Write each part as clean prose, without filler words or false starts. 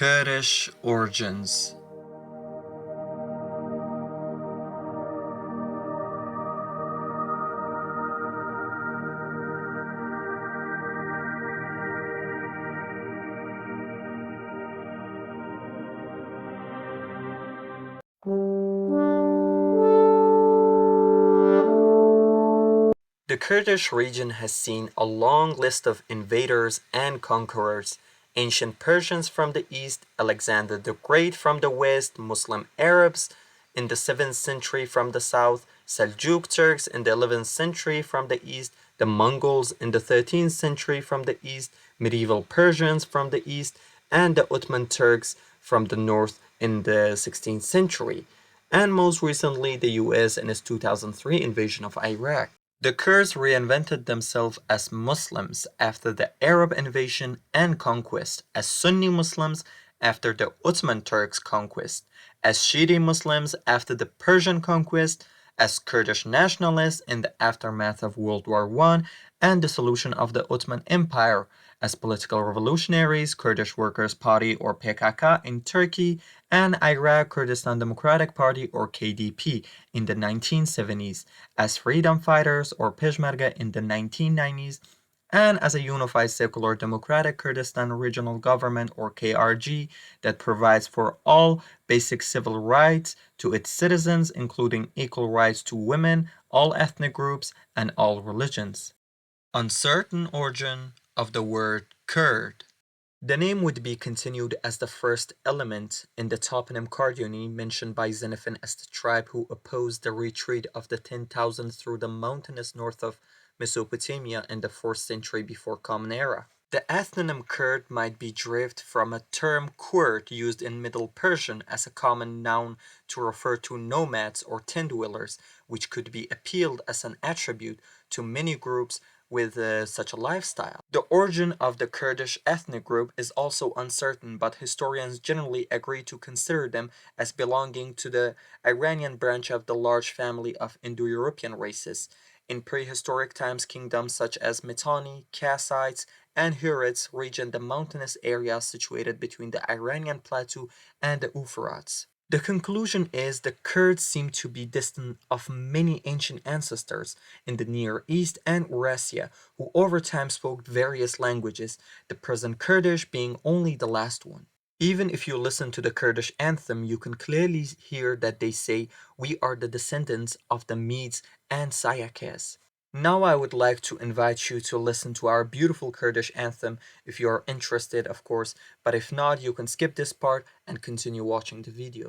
Kurdish origins. The Kurdish region has seen a long list of invaders and conquerors: ancient Persians from the east, Alexander the Great from the west, Muslim Arabs in the 7th century from the south, Seljuk Turks in the 11th century from the east, the Mongols in the 13th century from the east, medieval Persians from the east, and the Ottoman Turks from the north in the 16th century, and most recently the US in its 2003 invasion of Iraq. The Kurds reinvented themselves as Muslims after the Arab invasion and conquest, as Sunni Muslims after the Ottoman Turks' conquest, as Shiite Muslims after the Persian conquest, as Kurdish nationalists in the aftermath of World War I and the dissolution of the Ottoman Empire, as political revolutionaries, Kurdish Workers' Party or PKK in Turkey, and Iraq Kurdistan Democratic Party or KDP in the 1970s, as freedom fighters or Peshmerga in the 1990s, and as a unified secular democratic Kurdistan regional government or KRG that provides for all basic civil rights to its citizens, including equal rights to women, all ethnic groups, and all religions. Uncertain origin of the word Kurd. The name would be continued as the first element in the toponym Karduni mentioned by Xenophon as the tribe who opposed the retreat of the 10,000 through the mountainous north of Mesopotamia in the 4th century before Common Era. The ethnonym Kurd might be derived from a term Kurd used in Middle Persian as a common noun to refer to nomads or tent dwellers, which could be appealed as an attribute to many groups with such a lifestyle. The origin of the Kurdish ethnic group is also uncertain, but historians generally agree to consider them as belonging to the Iranian branch of the large family of Indo-European races. In prehistoric times, kingdoms such as Mitanni, Kassites, and Hurrites region the mountainous area situated between the Iranian plateau and the Euphrates. The conclusion is the Kurds seem to be descendants of many ancient ancestors in the Near East and Eurasia who over time spoke various languages, the present Kurdish being only the last one. Even if you listen to the Kurdish anthem, you can clearly hear that they say, "We are the descendants of the Medes and Sayakes." Now I would like to invite you to listen to our beautiful Kurdish anthem if you are interested, of course, but if not, you can skip this part and continue watching the video.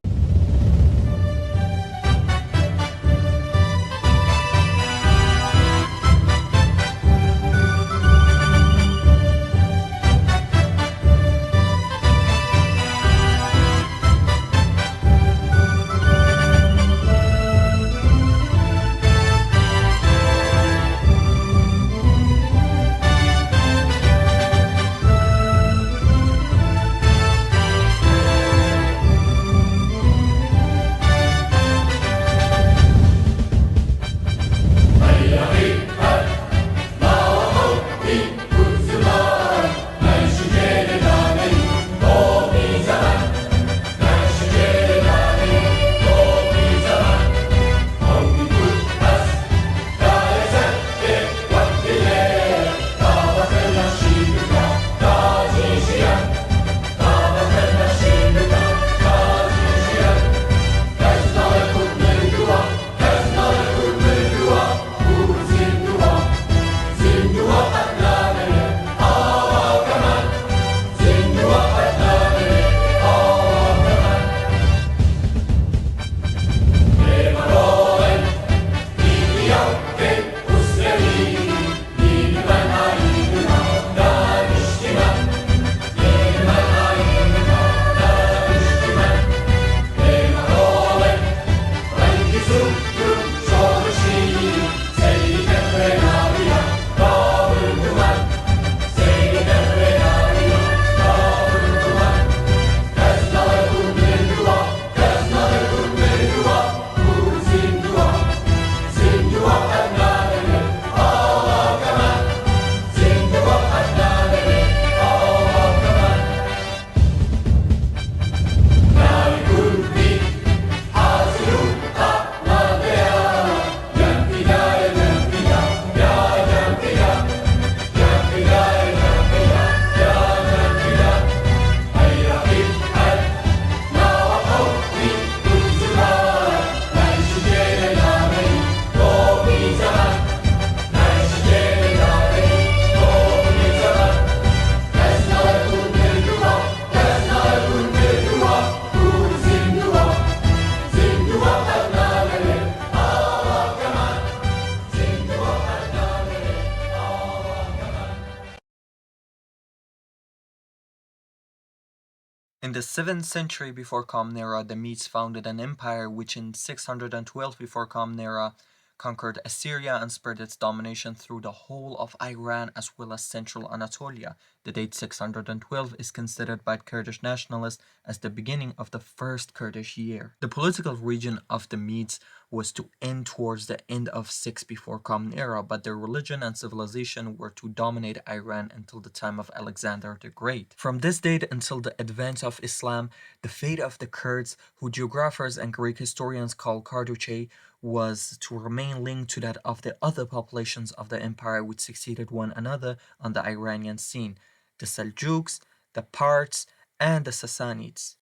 In the 7th century before Common Era, the Medes founded an empire which in 612 before Common Era conquered Assyria and spread its domination through the whole of Iran as well as central Anatolia. The date 612 is considered by Kurdish nationalists as the beginning of the first Kurdish year. The political region of the Medes was to end towards the end of 6 before Common Era, but their religion and civilization were to dominate Iran until the time of Alexander the Great. From this date until the advent of Islam, the fate of the Kurds, who geographers and Greek historians call Karduche, was to remain linked to that of the other populations of the empire which succeeded one another on the Iranian scene, the Seljuks, the Parths, and the Sassanids.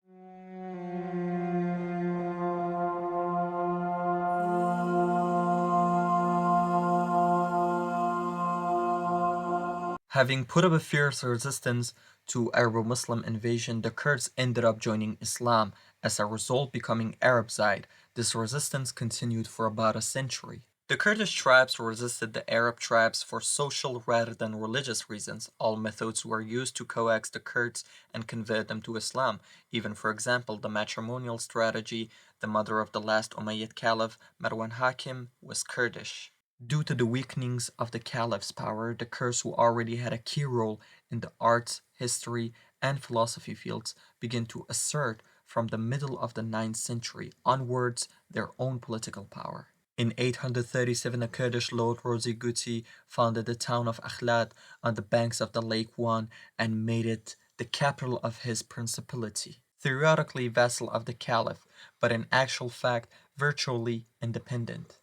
Having put up a fierce resistance to Arabo-Muslim invasion, the Kurds ended up joining Islam, as a result becoming Arabized. This resistance continued for about a century. The Kurdish tribes resisted the Arab tribes for social rather than religious reasons. All methods were used to coax the Kurds and convert them to Islam. Even, for example, the matrimonial strategy, the mother of the last Umayyad Caliph, Marwan Hakim, was Kurdish. Due to the weakenings of the Caliph's power, the Kurds, who already had a key role in the arts, history, and philosophy fields, began to assert from the middle of the 9th century onwards their own political power. In 837, a Kurdish lord, Rozi Guti, founded the town of Akhlad on the banks of the Lake Wan and made it the capital of his principality. Theoretically vassal of the Caliph, but in actual fact virtually independent.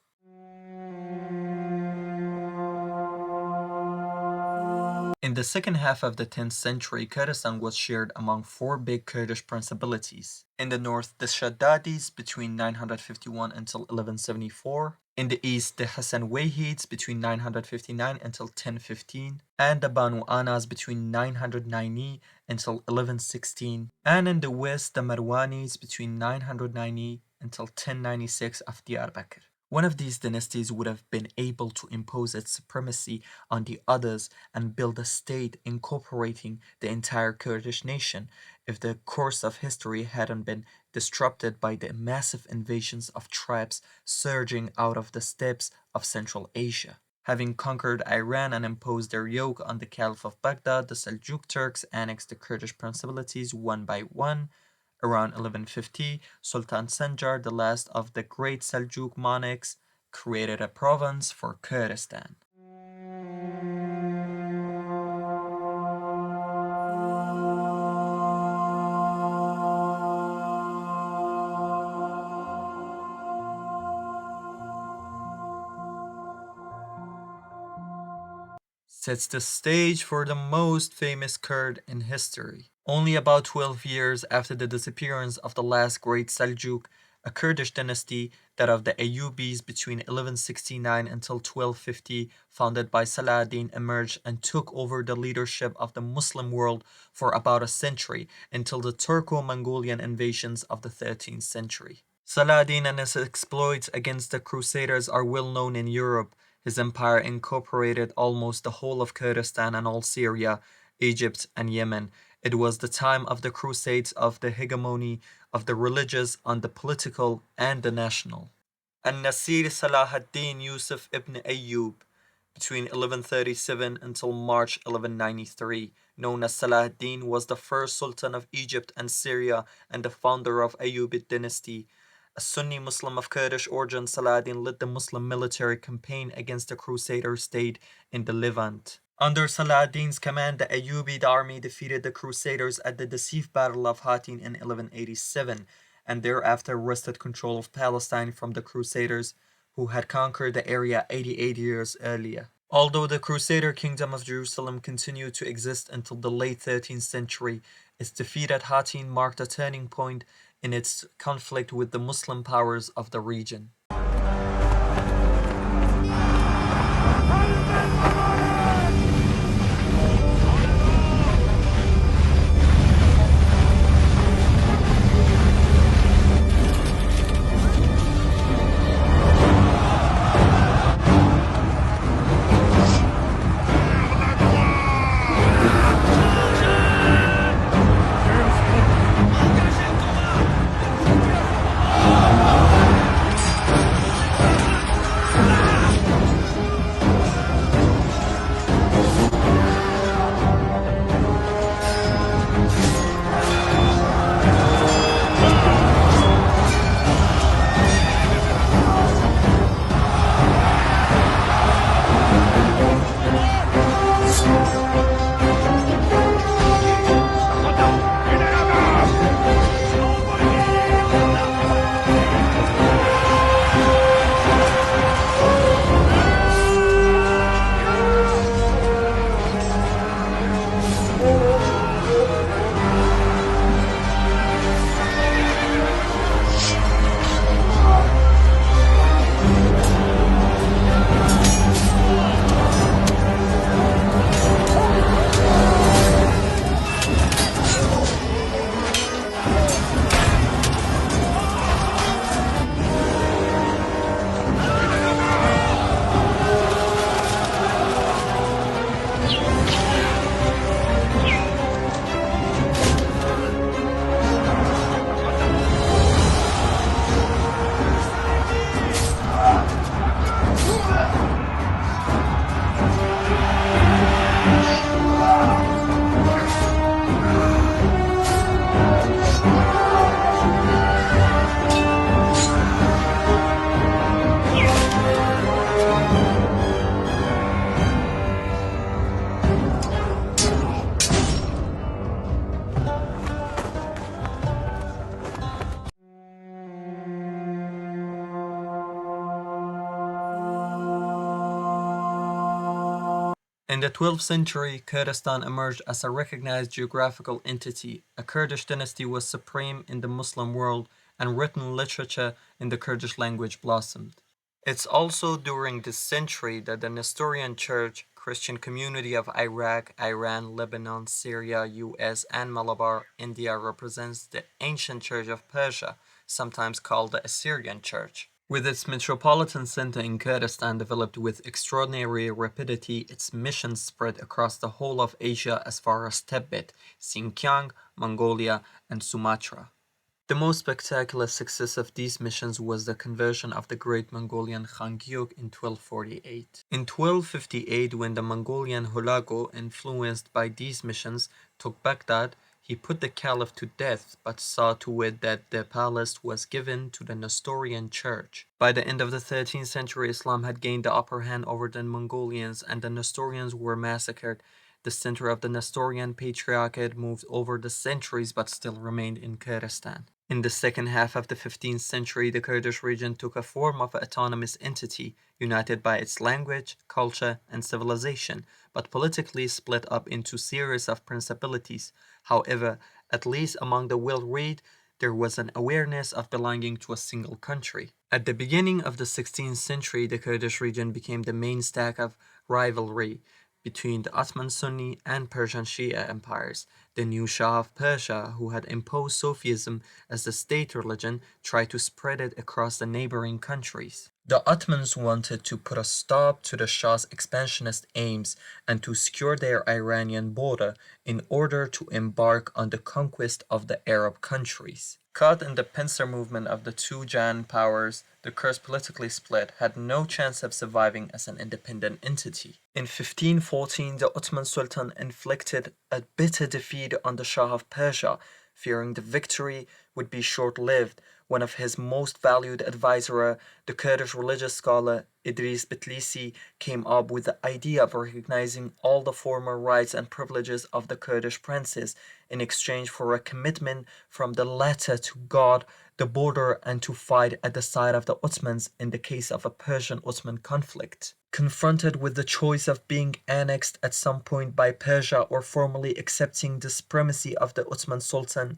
In the second half of the 10th century, Kurdistan was shared among 4 big Kurdish principalities. In the north, the Shaddadis between 951 until 1174. In the east, the Hassan Wahids between 959 until 1015. And the Banu Anas between 990 until 1116. And in the west, the Marwanis between 990 until 1096 of Diyarbakir. One of these dynasties would have been able to impose its supremacy on the others and build a state incorporating the entire Kurdish nation if the course of history hadn't been disrupted by the massive invasions of tribes surging out of the steppes of Central Asia. Having conquered Iran and imposed their yoke on the Caliph of Baghdad, the Seljuk Turks annexed the Kurdish principalities one by one. Around 1150, Sultan Sanjar, the last of the great Seljuk monarchs, created a province for Kurdistan. Sets the stage for the most famous Kurd in history. Only about 12 years after the disappearance of the last great Seljuk, a Kurdish dynasty, that of the Ayyubis between 1169 until 1250, founded by Saladin, emerged and took over the leadership of the Muslim world for about a century until the Turco-Mongolian invasions of the 13th century. Saladin and his exploits against the Crusaders are well known in Europe. His empire incorporated almost the whole of Kurdistan and all Syria, Egypt, and Yemen. It was the time of the Crusades, of the hegemony of the religious on the political and the national. An-Nasir Salah ad-Din Yusuf ibn Ayyub, between 1137 until March 1193, known as Salah ad-Din, was the first Sultan of Egypt and Syria and the founder of Ayyubid dynasty. A Sunni Muslim of Kurdish origin, Saladin led the Muslim military campaign against the Crusader state in the Levant. Under Saladin's command, the Ayyubid army defeated the Crusaders at the decisive Battle of Hattin in 1187, and thereafter wrested control of Palestine from the Crusaders, who had conquered the area 88 years earlier. Although the Crusader Kingdom of Jerusalem continued to exist until the late 13th century, its defeat at Hattin marked a turning point in its conflict with the Muslim powers of the region. In the 12th century, Kurdistan emerged as a recognized geographical entity. A Kurdish dynasty was supreme in the Muslim world, and written literature in the Kurdish language blossomed. It's also during this century that the Nestorian Church, Christian community of Iraq, Iran, Lebanon, Syria, US, and Malabar, India, represents the ancient church of Persia, sometimes called the Assyrian Church. With its metropolitan center in Kurdistan developed with extraordinary rapidity, its mission spread across the whole of Asia as far as Tibet, Xinjiang, Mongolia, and Sumatra. The most spectacular success of these missions was the conversion of the great Mongolian Khangyuk in 1248. In 1258, when the Mongolian Hulagu, influenced by these missions, took Baghdad, he put the caliph to death, but saw to it that the palace was given to the Nestorian Church. By the end of the 13th century, Islam had gained the upper hand over the Mongolians, and the Nestorians were massacred. The center of the Nestorian Patriarchate moved over the centuries but still remained in Kurdistan. In the second half of the 15th century, the Kurdish region took a form of autonomous entity, united by its language, culture, and civilization, but politically split up into series of principalities. However, at least among the well-read, there was an awareness of belonging to a single country. At the beginning of the 16th century, the Kurdish region became the main stack of rivalry between the Ottoman Sunni and Persian Shia empires. The new Shah of Persia, who had imposed Sufism as the state religion, tried to spread it across the neighboring countries. The Ottomans wanted to put a stop to the Shah's expansionist aims and to secure their Iranian border in order to embark on the conquest of the Arab countries. Caught in the pincer movement of the two giant powers, the Kurds politically split had no chance of surviving as an independent entity. In 1514, the Ottoman Sultan inflicted a bitter defeat on the Shah of Persia. Fearing the victory would be short-lived, one of his most valued advisors, the Kurdish religious scholar Idris Bitlisi, came up with the idea of recognizing all the former rights and privileges of the Kurdish princes in exchange for a commitment from the latter to guard the border and to fight at the side of the Ottomans in the case of a Persian-Ottoman conflict. Confronted with the choice of being annexed at some point by Persia or formally accepting the supremacy of the Ottoman Sultan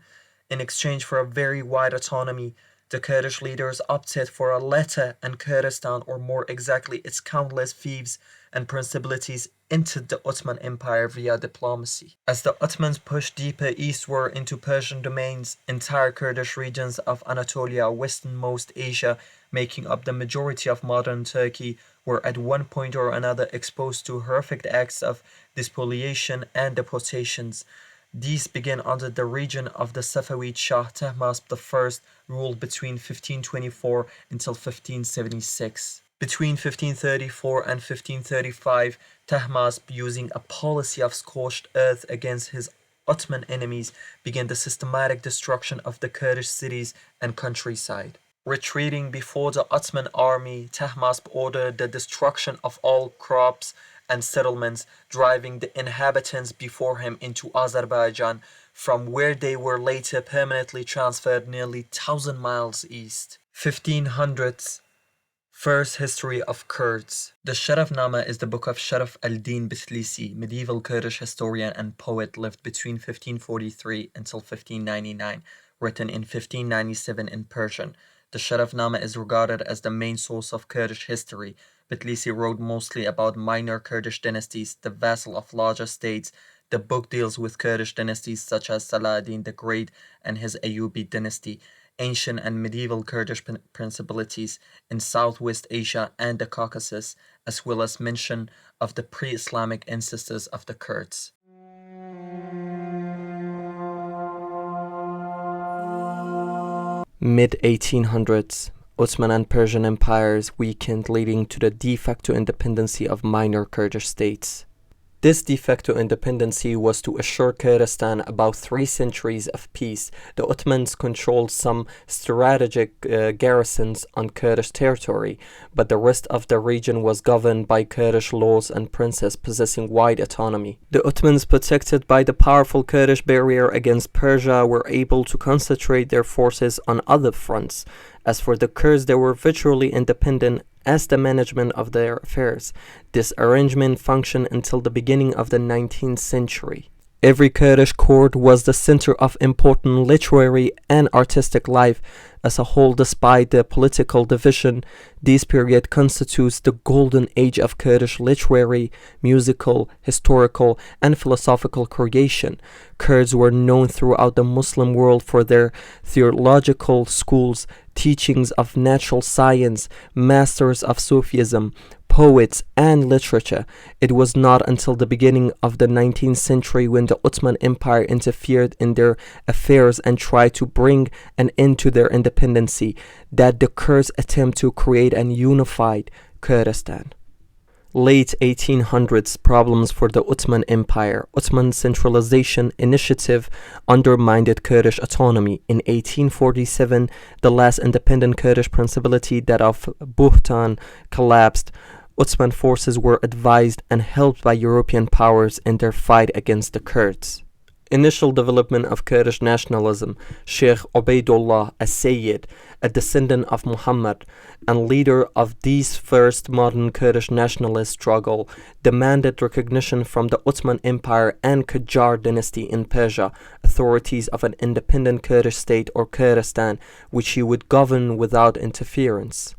in exchange for a very wide autonomy, the Kurdish leaders opted for a latter, and Kurdistan, or more exactly its countless fiefs and principalities, entered the Ottoman Empire via diplomacy. As the Ottomans pushed deeper eastward into Persian domains, entire Kurdish regions of Anatolia, westernmost Asia, making up the majority of modern Turkey, were at one point or another exposed to horrific acts of despoliation and deportations. These began under the region of the Safavid Shah Tahmasp I, ruled between 1524 until 1576. Between 1534 and 1535, Tahmasp, using a policy of scorched earth against his Ottoman enemies, began the systematic destruction of the Kurdish cities and countryside. Retreating before the Ottoman army, Tahmasp ordered the destruction of all crops and settlements, driving the inhabitants before him into Azerbaijan, from where they were later permanently transferred nearly 1,000 miles east. 1500s. First History of Kurds. The Sharafnama is the book of Sharaf al-Din Bitlisi, medieval Kurdish historian and poet, lived between 1543 until 1599, written in 1597 in Persian. The Sharafnama is regarded as the main source of Kurdish history. Bitlisi wrote mostly about minor Kurdish dynasties, the vassal of larger states. The book deals with Kurdish dynasties such as Saladin the Great and his Ayyubid dynasty, ancient and medieval Kurdish principalities in Southwest Asia and the Caucasus, as well as mention of the pre-Islamic ancestors of the Kurds. Mid-1800s, Ottoman and Persian empires weakened, leading to the de facto independency of minor Kurdish states. This de facto independency was to assure Kurdistan about 3 centuries of peace. The Ottomans controlled some strategic garrisons on Kurdish territory, but the rest of the region was governed by Kurdish laws and princes possessing wide autonomy. The Ottomans, protected by the powerful Kurdish barrier against Persia, were able to concentrate their forces on other fronts. As for the Kurds, they were virtually independent as the management of their affairs. This arrangement functioned until the beginning of the 19th century. Every Kurdish court was the center of important literary and artistic life as a whole. Despite the political division, this period constitutes the golden age of Kurdish literary, musical, historical, and philosophical creation. Kurds were known throughout the Muslim world for their theological schools, teachings of natural science, masters of Sufism, poets, and literature. It was not until the beginning of the 19th century, when the Ottoman Empire interfered in their affairs and tried to bring an end to their independency, that the Kurds attempt to create an unified Kurdistan. Late 1800s problems for the Ottoman Empire. Ottoman centralization initiative undermined Kurdish autonomy. In 1847, the last independent Kurdish principality, that of Buhtan, collapsed. Ottoman forces were advised and helped by European powers in their fight against the Kurds. Initial development of Kurdish nationalism. Sheikh Ubaydullah as-Sayyid, a descendant of Muhammad and leader of this first modern Kurdish nationalist struggle, demanded recognition from the Ottoman Empire and Qajar dynasty in Persia, authorities of an independent Kurdish state or Kurdistan, which he would govern without interference.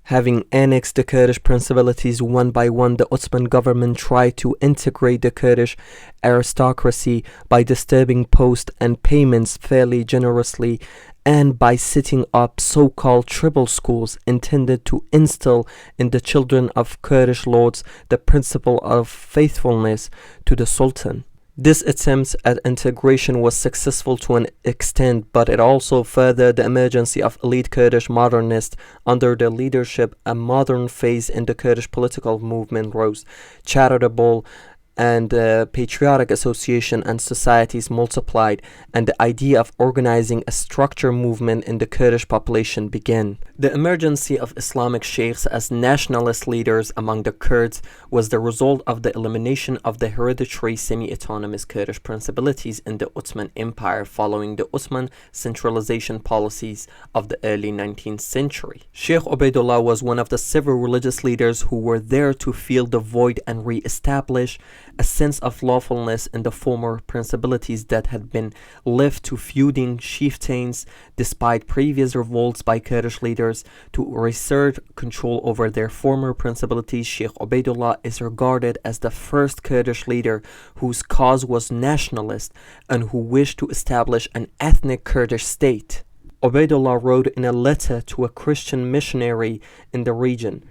Having annexed the Kurdish principalities one by one, the Ottoman government tried to integrate the Kurdish aristocracy by distributing posts and payments fairly generously, and by setting up so-called tribal schools intended to instill in the children of Kurdish lords the principle of faithfulness to the Sultan. This attempt at integration was successful to an extent, but it also furthered the emergence of elite Kurdish modernists. Under their leadership, a modern phase in the Kurdish political movement rose. Charitable and patriotic association and societies multiplied, and the idea of organizing a structured movement in the Kurdish population began. The emergence of Islamic sheikhs as nationalist leaders among the Kurds was the result of the elimination of the hereditary semi-autonomous Kurdish principalities in the Ottoman Empire following the Ottoman centralization policies of the early 19th century. Sheikh Ubaydullah was one of the several religious leaders who were there to fill the void and re-establish a sense of lawfulness in the former principalities that had been left to feuding chieftains despite previous revolts by Kurdish leaders to reassert control over their former principalities. Sheikh Ubaydullah is regarded as the first Kurdish leader whose cause was nationalist and who wished to establish an ethnic Kurdish state. Ubaydullah wrote in a letter to a Christian missionary in the region,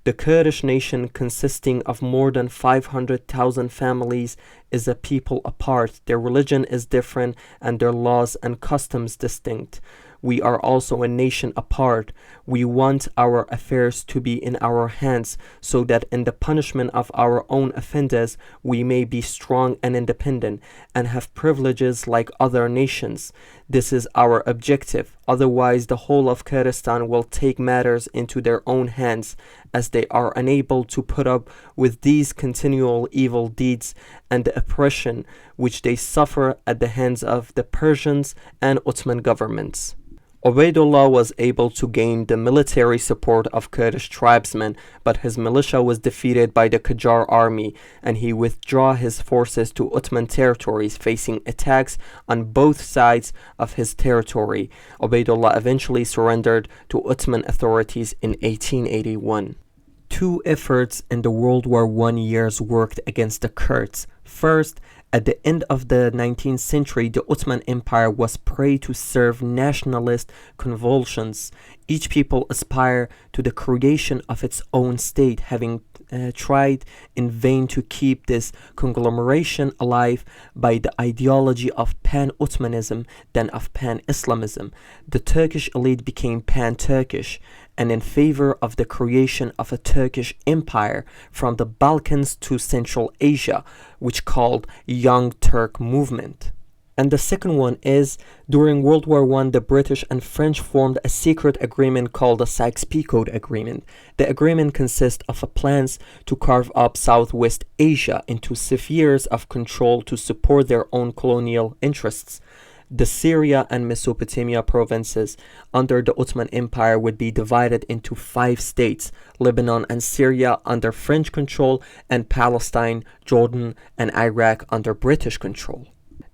"The Kurdish nation, consisting of more than 500,000 families, is a people apart. Their religion is different and their laws and customs distinct. We are also a nation apart. We want our affairs to be in our hands, so that in the punishment of our own offenders we may be strong and independent, and have privileges like other nations. This is our objective. Otherwise, the whole of Kurdistan will take matters into their own hands, as they are unable to put up with these continual evil deeds and the oppression which they suffer at the hands of the Persians and Ottoman governments." Ubaydullah was able to gain the military support of Kurdish tribesmen, but his militia was defeated by the Qajar army, and he withdrew his forces to Ottoman territories, facing attacks on both sides of his territory. Ubaydullah eventually surrendered to Ottoman authorities in 1881. Two efforts in the World War I years worked against the Kurds. First, at the end of the 19th century, the Ottoman Empire was prey to serve nationalist convulsions. Each people aspired to the creation of its own state, having tried in vain to keep this conglomeration alive by the ideology of pan-Ottomanism than of pan-Islamism. The Turkish elite became pan-Turkish and in favor of the creation of a Turkish empire from the Balkans to Central Asia, which called Young Turk movement. And the second one is, during World War I, the British and French formed a secret agreement called the Sykes-Picot Agreement. The agreement consists of plans to carve up Southwest Asia into spheres of control to support their own colonial interests. The Syria and Mesopotamia provinces under the Ottoman Empire would be divided into 5 states: Lebanon and Syria under French control, and Palestine, Jordan, and Iraq under British control.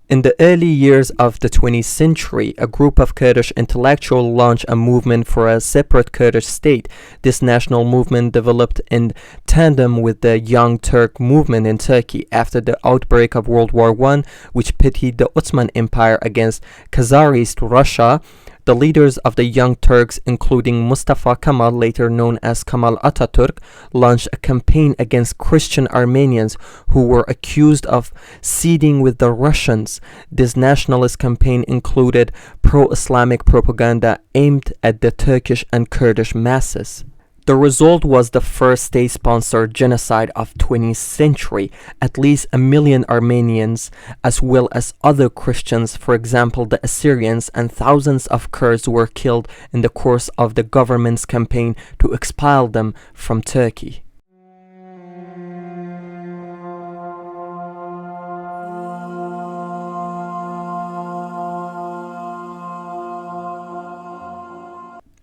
In the early years of the 20th century, a group of Kurdish intellectuals launched a movement for a separate Kurdish state. This national movement developed in tandem with the Young Turk movement in Turkey after the outbreak of World War I, which pitted the Ottoman Empire against Tsarist Russia. The leaders of the Young Turks, including Mustafa Kemal, later known as Kemal Atatürk, launched a campaign against Christian Armenians who were accused of siding with the Russians. This nationalist campaign included pro-Islamic propaganda aimed at the Turkish and Kurdish masses. The result was the first state-sponsored genocide of 20th century. At least 1 million Armenians, as well as other Christians, for example the Assyrians, and thousands of Kurds were killed in the course of the government's campaign to expel them from Turkey.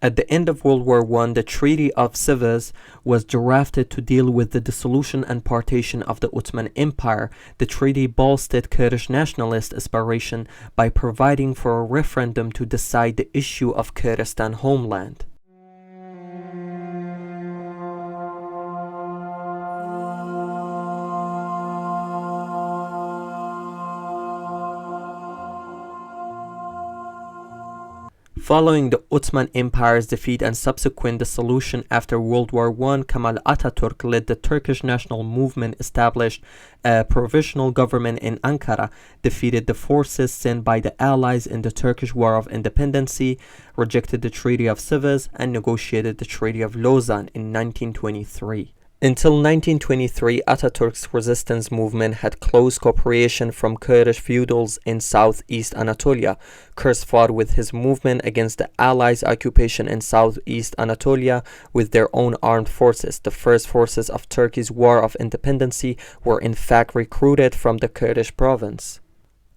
At the end of World War I, the Treaty of Sevres was drafted to deal with the dissolution and partition of the Ottoman Empire. The treaty bolstered Kurdish nationalist aspiration by providing for a referendum to decide the issue of Kurdistan homeland. Following the Ottoman Empire's defeat and subsequent dissolution after World War I, Kemal Atatürk led the Turkish national movement, established a provisional government in Ankara, defeated the forces sent by the Allies in the Turkish War of Independence, rejected the Treaty of Sevres, and negotiated the Treaty of Lausanne in 1923. Until 1923, Atatürk's resistance movement had close cooperation from Kurdish feudals in southeast Anatolia. Kurds fought with his movement against the Allies' occupation in southeast Anatolia with their own armed forces. The first forces of Turkey's War of Independence were in fact recruited from the Kurdish province.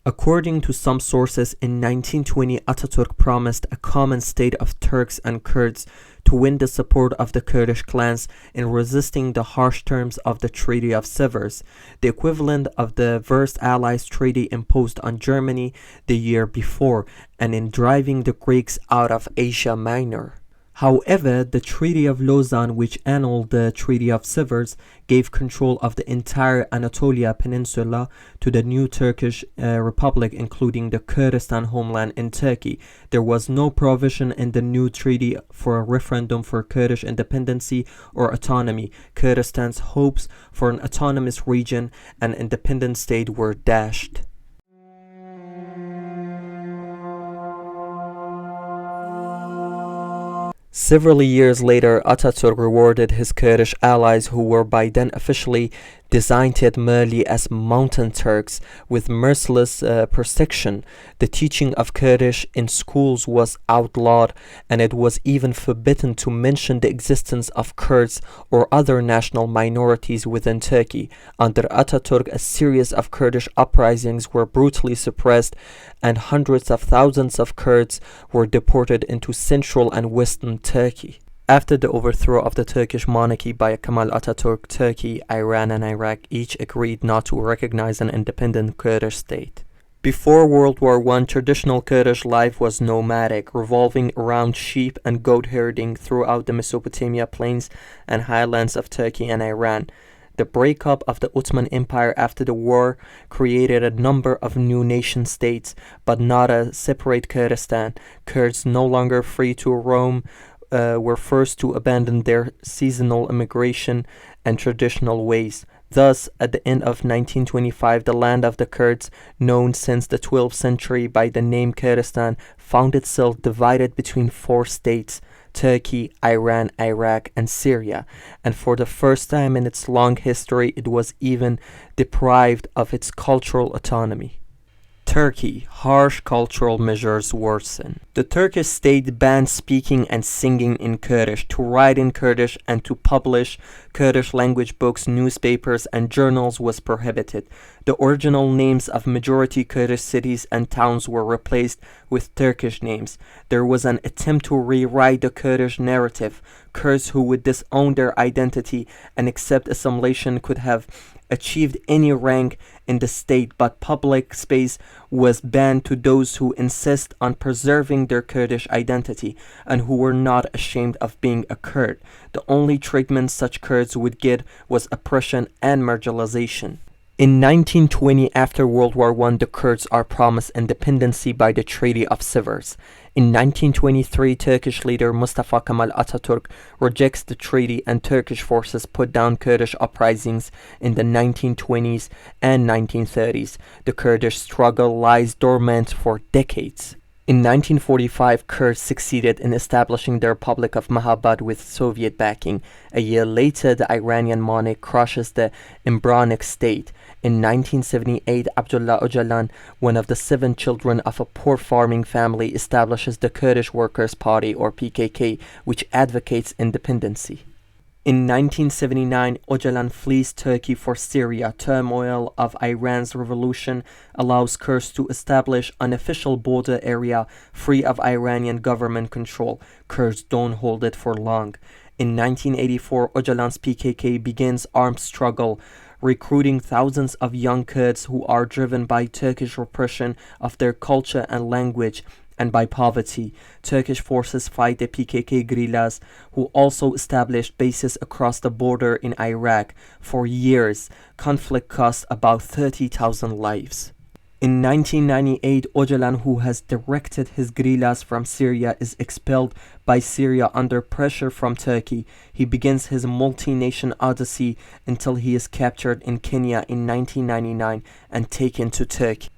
According to some sources, in 1920, Atatürk promised a common state of Turks and Kurds to win the support of the Kurdish clans in resisting the harsh terms of the Treaty of Sevres, the equivalent of the First Allies Treaty imposed on Germany the year before, and in driving the Greeks out of Asia Minor. However, the Treaty of Lausanne, which annulled the Treaty of Sevres, gave control of the entire Anatolia Peninsula to the new Turkish Republic, including the Kurdistan homeland in Turkey. There was no provision in the new treaty for a referendum for Kurdish independence or autonomy. Kurdistan's hopes for an autonomous region and independent state were dashed. Several years later, Atatürk rewarded his Kurdish allies, who were by then officially designated merely as Mountain Turks, with merciless persecution. The teaching of Kurdish in schools was outlawed, and it was even forbidden to mention the existence of Kurds or other national minorities within Turkey. Under Atatürk, a series of Kurdish uprisings were brutally suppressed, and hundreds of thousands of Kurds were deported into central and western Turkey. After the overthrow of the Turkish monarchy by Kemal Atatürk, Turkey, Iran, and Iraq each agreed not to recognize an independent Kurdish state. Before World War I, traditional Kurdish life was nomadic, revolving around sheep and goat herding throughout the Mesopotamia plains and highlands of Turkey and Iran. The breakup of the Ottoman Empire after the war created a number of new nation states, but not a separate Kurdistan. Kurds no longer free to roam were forced to abandon their seasonal immigration and traditional ways. Thus, at the end of 1925, the land of the Kurds, known since the 12th century by the name Kurdistan, found itself divided between 4 states: Turkey, Iran, Iraq, and Syria, and for the first time in its long history, it was even deprived of its cultural autonomy. Turkey, harsh cultural measures worsen. The Turkish state banned speaking and singing in Kurdish, to write in Kurdish and to publish Kurdish language books, newspapers, and journals was prohibited. The original names of majority Kurdish cities and towns were replaced with Turkish names. There was an attempt to rewrite the Kurdish narrative. Kurds who would disown their identity and accept assimilation could have achieved any rank in the state, but public space was banned to those who insist on preserving their Kurdish identity and who were not ashamed of being a Kurd. The only treatment such Kurds would get was oppression and marginalization. In 1920, after World War I, the Kurds are promised independency by the Treaty of Sevres. In 1923, Turkish leader Mustafa Kemal Atatürk rejects the treaty and Turkish forces put down Kurdish uprisings in the 1920s and 1930s. The Kurdish struggle lies dormant for decades. In 1945, Kurds succeeded in establishing the Republic of Mahabad with Soviet backing. A year later, the Iranian monarch crushes the embryonic state. In 1978, Abdullah Öcalan, one of the 7 children of a poor farming family, establishes the Kurdish Workers' Party, or PKK, which advocates independency. In 1979, Öcalan flees Turkey for Syria. Turmoil of Iran's revolution allows Kurds to establish an official border area free of Iranian government control. Kurds don't hold it for long. In 1984, Öcalan's PKK begins armed struggle, recruiting thousands of young Kurds who are driven by Turkish repression of their culture and language and by poverty. Turkish forces fight the PKK guerrillas, who also established bases across the border in Iraq. For years, conflict cost about 30,000 lives. In 1998, Öcalan, who has directed his guerrillas from Syria, is expelled by Syria under pressure from Turkey. He begins his multi-nation odyssey until he is captured in Kenya in 1999 and taken to Turkey.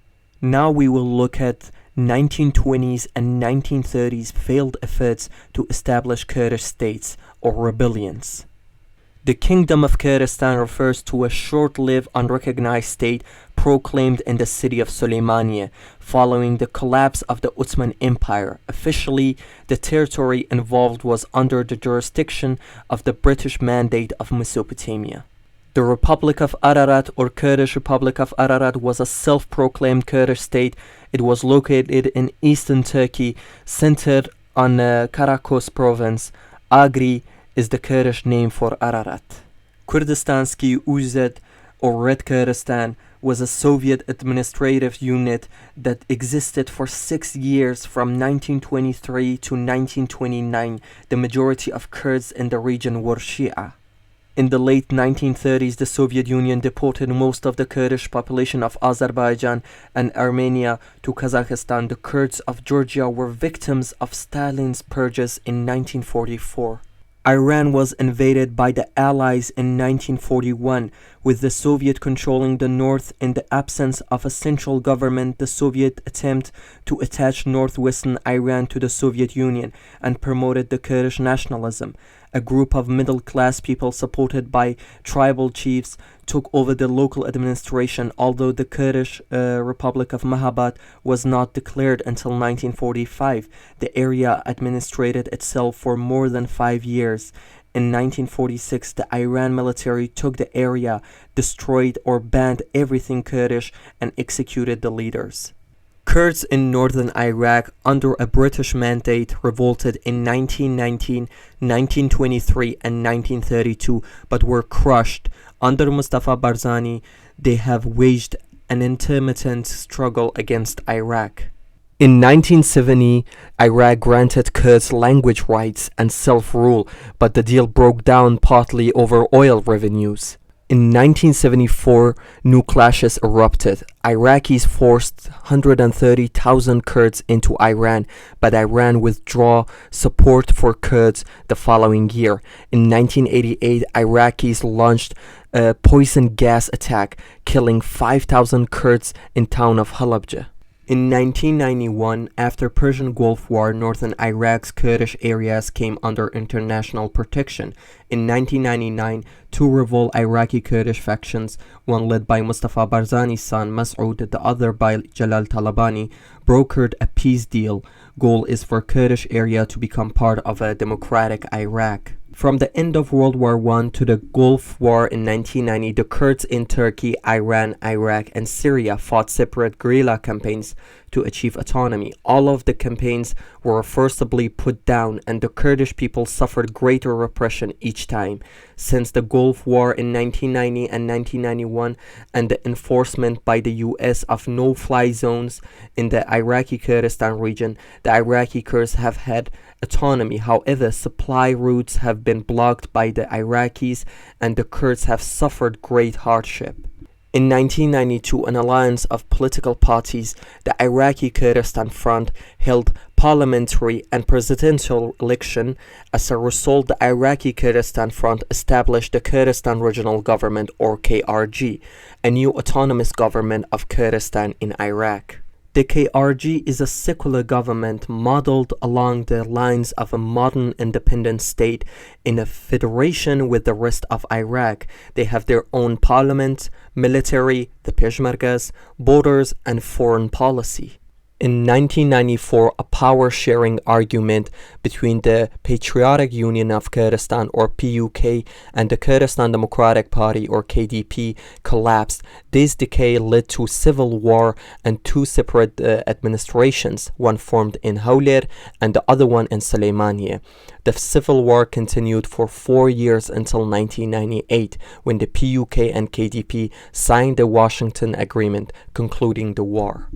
Now we will look at 1920s and 1930s failed efforts to establish Kurdish states or rebellions. The Kingdom of Kurdistan refers to a short-lived, unrecognized state proclaimed in the city of Suleymaniye following the collapse of the Ottoman Empire. Officially, the territory involved was under the jurisdiction of the British Mandate of Mesopotamia. The Republic of Ararat, or Kurdish Republic of Ararat, was a self-proclaimed Kurdish state. It was located in eastern Turkey, centered on Karakos province. Agri is the Kurdish name for Ararat. Kurdistanski Uzed, or Red Kurdistan, was a Soviet administrative unit that existed for 6 years from 1923 to 1929. The majority of Kurds in the region were Shia. In the late 1930s, the Soviet Union deported most of the Kurdish population of Azerbaijan and Armenia to Kazakhstan. The Kurds of Georgia were victims of Stalin's purges in 1944. Iran was invaded by the Allies in 1941, with the Soviet controlling the north. In the absence of a central government, the Soviet attempt to attach northwestern Iran to the Soviet Union and promoted the Kurdish nationalism. A group of middle-class people supported by tribal chiefs took over the local administration, although the Kurdish Republic of Mahabad was not declared until 1945. The area administrated itself for more than 5 years. In 1946, the Iran military took the area, destroyed or banned everything Kurdish, and executed the leaders. Kurds in northern Iraq, under a British mandate, revolted in 1919, 1923, and 1932, but were crushed. Under Mustafa Barzani, they have waged an intermittent struggle against Iraq. In 1970, Iraq granted Kurds language rights and self-rule, but the deal broke down partly over oil revenues. In 1974, new clashes erupted. Iraqis forced 130,000 Kurds into Iran, but Iran withdrew support for Kurds the following year. In 1988, Iraqis launched a poison gas attack, killing 5,000 Kurds in town of Halabja. In 1991, after Persian Gulf War, northern Iraq's Kurdish areas came under international protection. In 1999, two revolt Iraqi Kurdish factions, one led by Mustafa Barzani's son Mas'ud, the other by Jalal Talabani, brokered a peace deal. Goal is for Kurdish area to become part of a democratic Iraq. From the end of World War I to the Gulf War in 1990, the Kurds in Turkey, Iran, Iraq, and Syria fought separate guerrilla campaigns to achieve autonomy. All of the campaigns were forcibly put down, and the Kurdish people suffered greater repression each time. Since the Gulf War in 1990 and 1991 and the enforcement by the US of no-fly zones in the Iraqi Kurdistan region, the Iraqi Kurds have had autonomy. However, supply routes have been blocked by the Iraqis and the Kurds have suffered great hardship. In 1992, an alliance of political parties, the Iraqi Kurdistan Front, held parliamentary and presidential election. As a result, the Iraqi Kurdistan Front established the Kurdistan Regional Government, or KRG, a new autonomous government of Kurdistan in Iraq. The KRG is a secular government modeled along the lines of a modern independent state in a federation with the rest of Iraq. They have their own parliament, military, the Peshmergas, borders, and foreign policy. In 1994, a power-sharing argument between the Patriotic Union of Kurdistan, or PUK, and the Kurdistan Democratic Party, or KDP, collapsed. This decay led to civil war and two separate administrations, one formed in Hawler and the other one in Suleymaniye. The civil war continued for 4 years until 1998, when the PUK and KDP signed the Washington Agreement, concluding the war.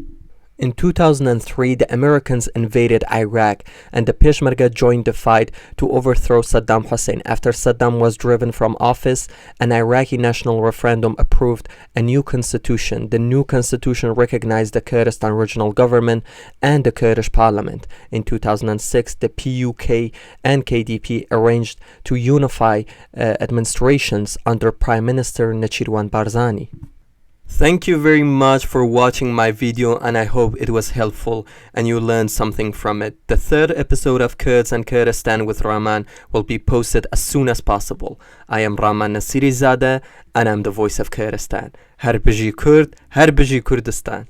In 2003, the Americans invaded Iraq and the Peshmerga joined the fight to overthrow Saddam Hussein. After Saddam was driven from office, an Iraqi national referendum approved a new constitution. The new constitution recognized the Kurdistan Regional Government and the Kurdish parliament. In 2006, the PUK and KDP arranged to unify administrations under Prime Minister Nechirvan Barzani. Thank you very much for watching my video, and I hope it was helpful and you learned something from it. The third episode of Kurds and Kurdistan with Raman will be posted as soon as possible. I am Raman Nasirizadeh and I'm the voice of Kurdistan. Har biji Kurd, har biji Kurdistan.